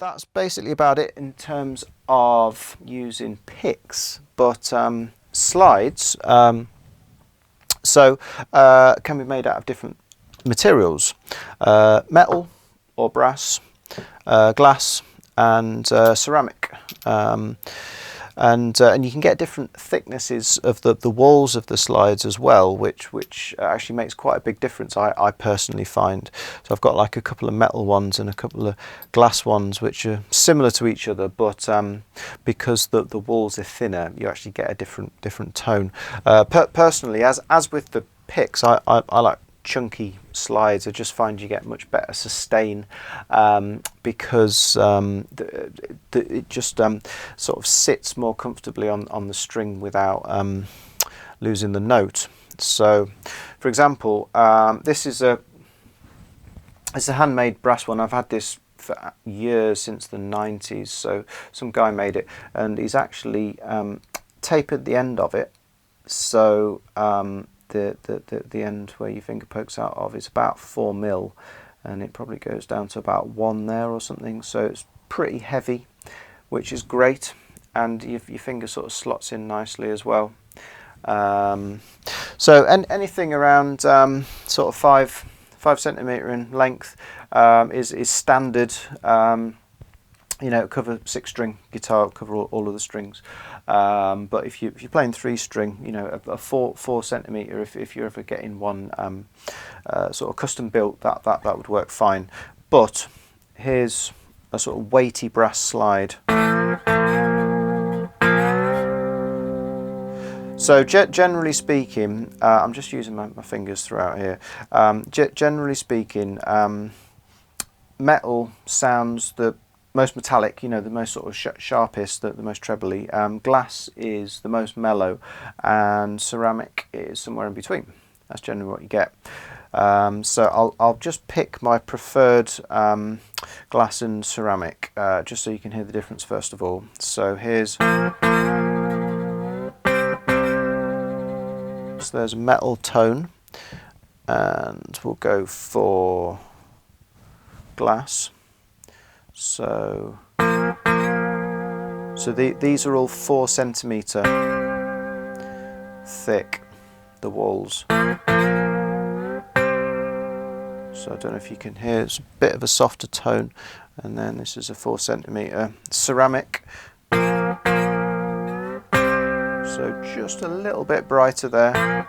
that's basically about it in terms of using picks, but slides can be made out of different materials, metal or brass, glass and ceramic. And you can get different thicknesses of the walls of the slides as well, which actually makes quite a big difference, I personally find. So I've got like a couple of metal ones and a couple of glass ones which are similar to each other, but because the walls are thinner, you actually get a different tone. Personally, as with the picks, I like chunky slides. I just find you get much better sustain because it just sort of sits more comfortably on the string without losing the note. So for example, this is a handmade brass one. I've had this for years, since the 90s, so some guy made it, and he's actually tapered the end of it, so the end where your finger pokes out of is about 4mm, and it probably goes down to about 1 there or something, so it's pretty heavy, which is great, and your finger sort of slots in nicely as well. So anything around sort of 5cm in length is standard. Cover 6-string guitar, cover all of the strings. But if you're playing 3-string, a 4cm, if you're ever getting one sort of custom built, that would work fine. But here's a sort of weighty brass slide. So generally speaking, I'm just using my fingers throughout here. Generally speaking, metal sounds the most metallic, the most sort of sharpest, the most trebly. Glass is the most mellow, and ceramic is somewhere in between. That's generally what you get. So I'll just pick my preferred glass and ceramic, just so you can hear the difference first of all. So there's a metal tone, and we'll go for glass. So these are all 4cm thick, the walls. So I don't know if you can hear, it's a bit of a softer tone, and then this is a 4cm ceramic. So just a little bit brighter there.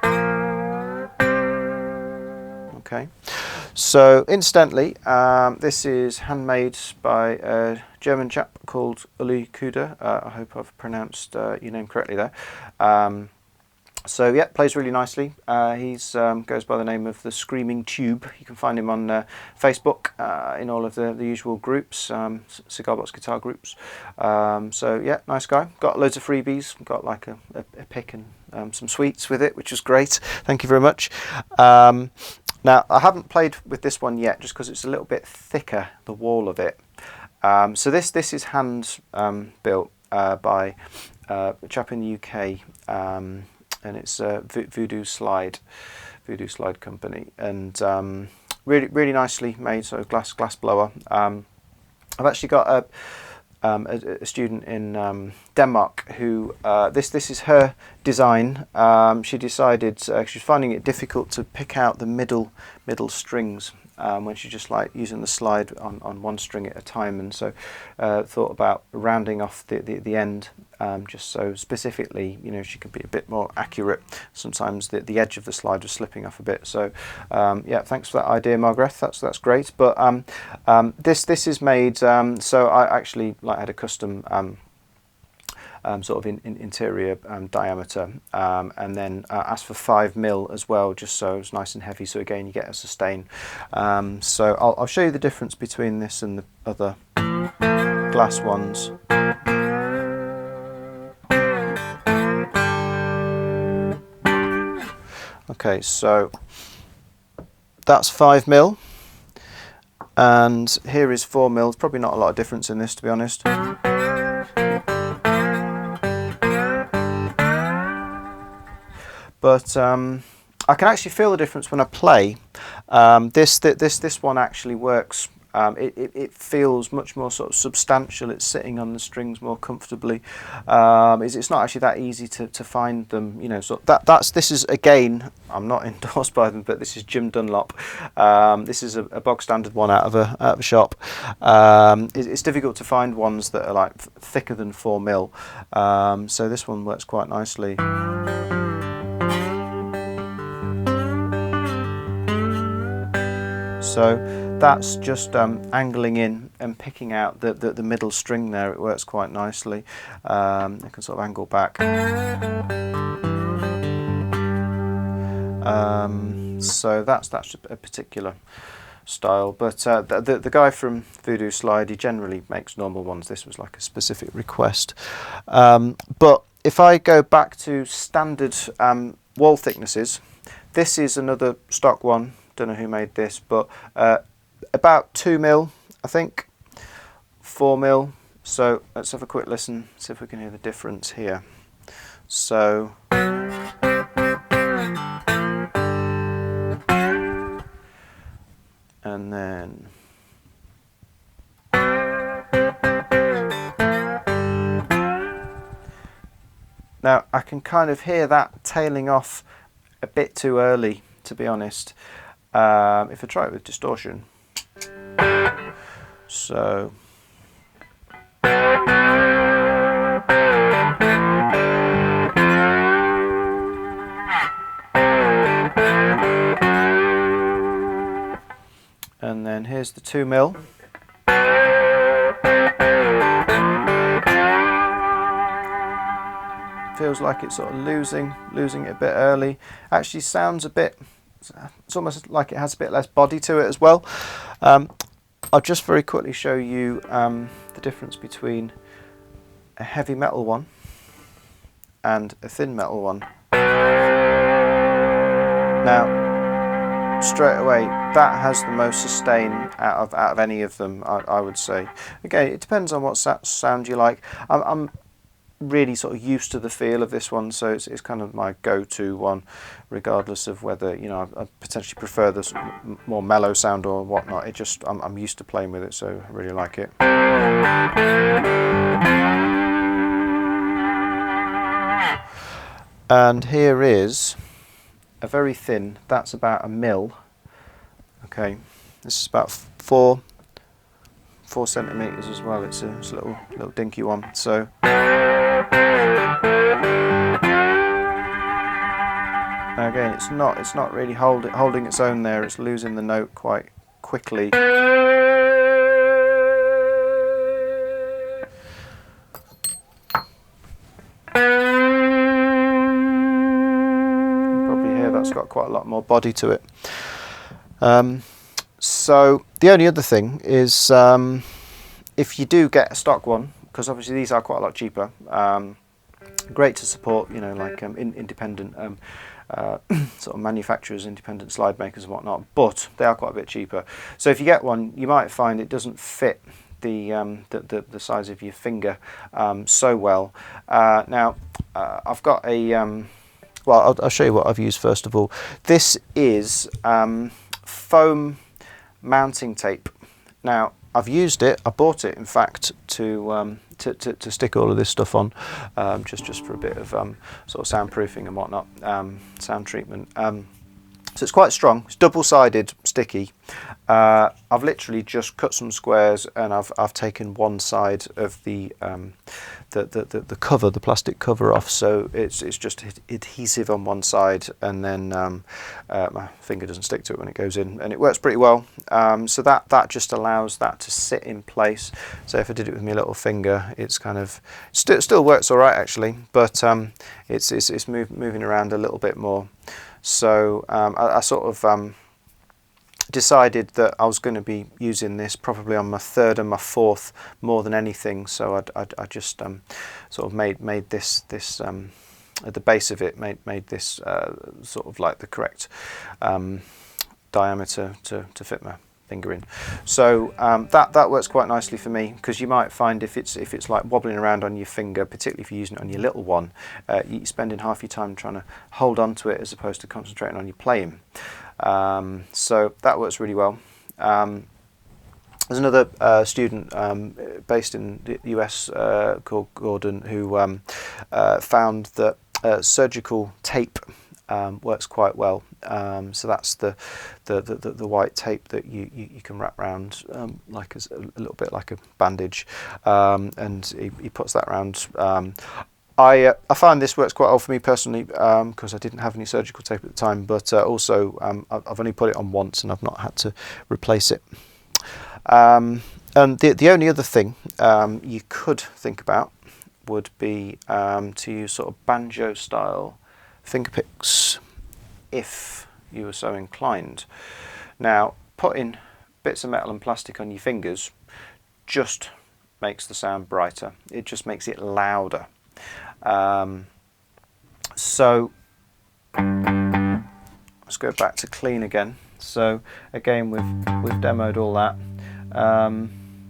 Okay. So incidentally, this is handmade by a German chap called Uli Kuder. I hope I've pronounced your name correctly there. So yeah, plays really nicely. He's goes by the name of the Screaming Tube. You can find him on Facebook in all of the usual groups, Cigar Box guitar groups. So yeah, nice guy. Got loads of freebies. Got like a pick and some sweets with it, which is great. Thank you very much. Now, I haven't played with this one yet, just because it's a little bit thicker, the wall of it. So this is hand built by a chap in the UK, and it's Voodoo Slide Company, and really nicely made. So glass blower. I've actually got a student in Denmark who this is her design. She decided she's finding it difficult to pick out the middle strings when she just like using the slide on one string at a time, and so thought about rounding off the end, just so specifically she could be a bit more accurate. Sometimes the edge of the slide was slipping off a bit. So yeah, thanks for that idea, Margaret. That's great. But this is made. So I actually had a custom sort of interior diameter, and then asked for 5mm as well, just so it's nice and heavy. So again, you get a sustain. So I'll show you the difference between this and the other glass ones. Okay, so that's 5mm, and here is 4mm. There's probably not a lot of difference in this, to be honest. But I can actually feel the difference when I play. This one actually works It feels much more sort of substantial. It's sitting on the strings more comfortably. It's not actually that easy to find them, you know. So this is, again, I'm not endorsed by them, but this is Jim Dunlop. This is a bog standard one out of a shop. It's difficult to find ones that are like thicker than 4mm. So this one works quite nicely. So that's just angling in and picking out the middle string there. It works quite nicely. I can sort of angle back. So that's a particular style, but the guy from Voodoo Slide, he generally makes normal ones. This was like a specific request. But if I go back to standard wall thicknesses, this is another stock one. Don't know who made this, but about 2mm, I think, 4mm. So let's have a quick listen, see if we can hear the difference here. So and then now I can kind of hear that tailing off a bit too early, to be honest. If I try it with distortion, so and then here's the 2mm. Feels like it's sort of losing it a bit early. Actually sounds a bit, it's almost like it has a bit less body to it as well. I'll just very quickly show you the difference between a heavy metal one and a thin metal one. Now, straight away, that has the most sustain out of any of them, I would say. Again, it depends on what sound you like. I'm really sort of used to the feel of this one, so it's kind of my go-to one, regardless of whether, you know, I potentially prefer this more mellow sound or whatnot. It just, I'm used to playing with it, so I really like it. And here is a very thin, that's about 1mm. Okay, this is about 4 centimeters as well. It's a little dinky one. So now again, it's not really holding its own there. It's losing the note quite quickly. You can probably hear that's got quite a lot more body to it. So the only other thing is, if you do get a stock one, because obviously these are quite a lot cheaper, great to support, you know, like independent sort of manufacturers, independent slide makers and whatnot, but they are quite a bit cheaper. So if you get one, you might find it doesn't fit the size of your finger so well. Now I've got a well, I'll show you what I've used first of all. This is foam mounting tape. Now I've used it. I bought it, in fact, to stick all of this stuff on, just for a bit of sort of soundproofing and whatnot, sound treatment. So it's quite strong. It's double-sided, sticky. I've literally just cut some squares, and I've taken one side of the cover, the plastic cover off, so it's just adhesive on one side, and then my finger doesn't stick to it when it goes in, and it works pretty well. So that just allows that to sit in place. So if I did it with my little finger, it's kind of still works all right actually, but it's moving around a little bit more. So I sort of decided that I was going to be using this probably on my third and my fourth more than anything. So I just sort of made this at the base of it made this sort of like the correct diameter to fit my finger in. So that works quite nicely for me, because you might find if it's like wobbling around on your finger, particularly if you're using it on your little one, you're spending half your time trying to hold on to it as opposed to concentrating on your playing. So that works really well. There's another student based in the US called Gordon, who found that surgical tape works quite well. So that's the white tape that you can wrap around like a little bit like a bandage, and he puts that around. I find this works quite well for me personally, because I didn't have any surgical tape at the time, but also I've only put it on once and I've not had to replace it. And the only other thing you could think about would be to use sort of banjo style finger picks if you were so inclined. Now, putting bits of metal and plastic on your fingers just makes the sound brighter. It just makes it louder. So let's go back to clean again. So again, we've demoed all that.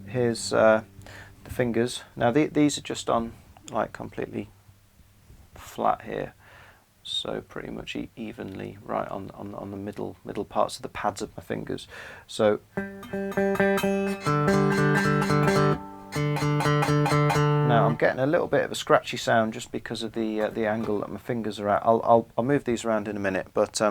Here's the fingers. Now these are just on like completely flat here, so pretty much evenly right on the middle parts of the pads of my fingers. So now I'm getting a little bit of a scratchy sound just because of the angle that my fingers are at. I'll move these around in a minute, but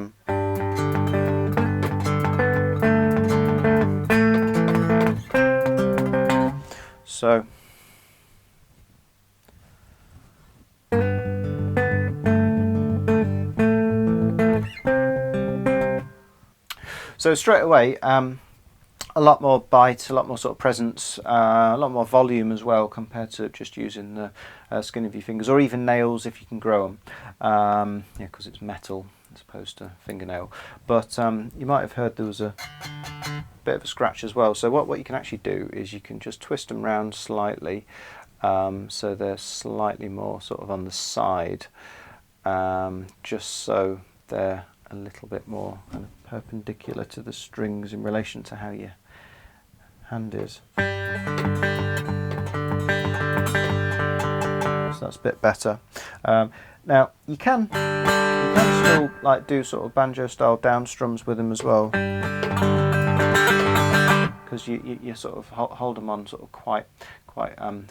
so straight away, a lot more bite, a lot more sort of presence, a lot more volume as well compared to just using the skin of your fingers, or even nails if you can grow them. Yeah, because it's metal as opposed to fingernail. But you might have heard there was a bit of a scratch as well. So what you can actually do is you can just twist them round slightly, so they're slightly more sort of on the side, just so they're a little bit more kind of perpendicular to the strings in relation to how your hand is. So that's a bit better. Now you can still like do sort of banjo style down strums with them as well, because you sort of hold them on sort of quite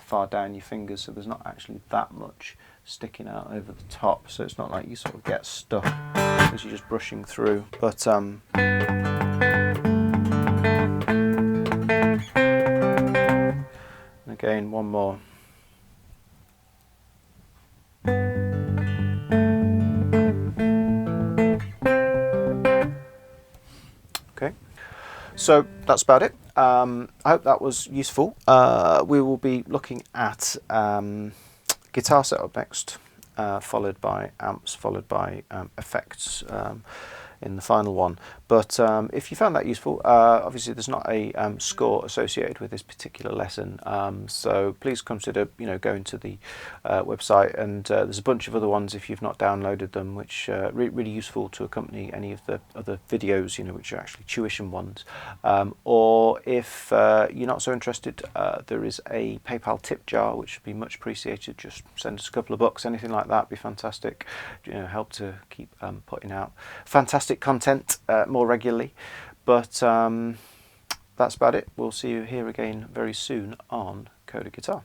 far down your fingers, so there's not actually that much sticking out over the top, so it's not like you sort of get stuck as you're just brushing through. But again, one more. Okay, so that's about it. I hope that was useful. We will be looking at guitar setup next, followed by amps, followed by effects in the final one. But if you found that useful, obviously there's not a score associated with this particular lesson, so please consider going to the website, and there's a bunch of other ones if you've not downloaded them, which are really useful to accompany any of the other videos, which are actually tuition ones. Or if you're not so interested, there is a PayPal tip jar, which would be much appreciated. Just send us a couple of bucks, anything like that would be fantastic. Help to keep putting out fantastic content more regularly. But that's about it. We'll see you here again very soon on Coda Guitar.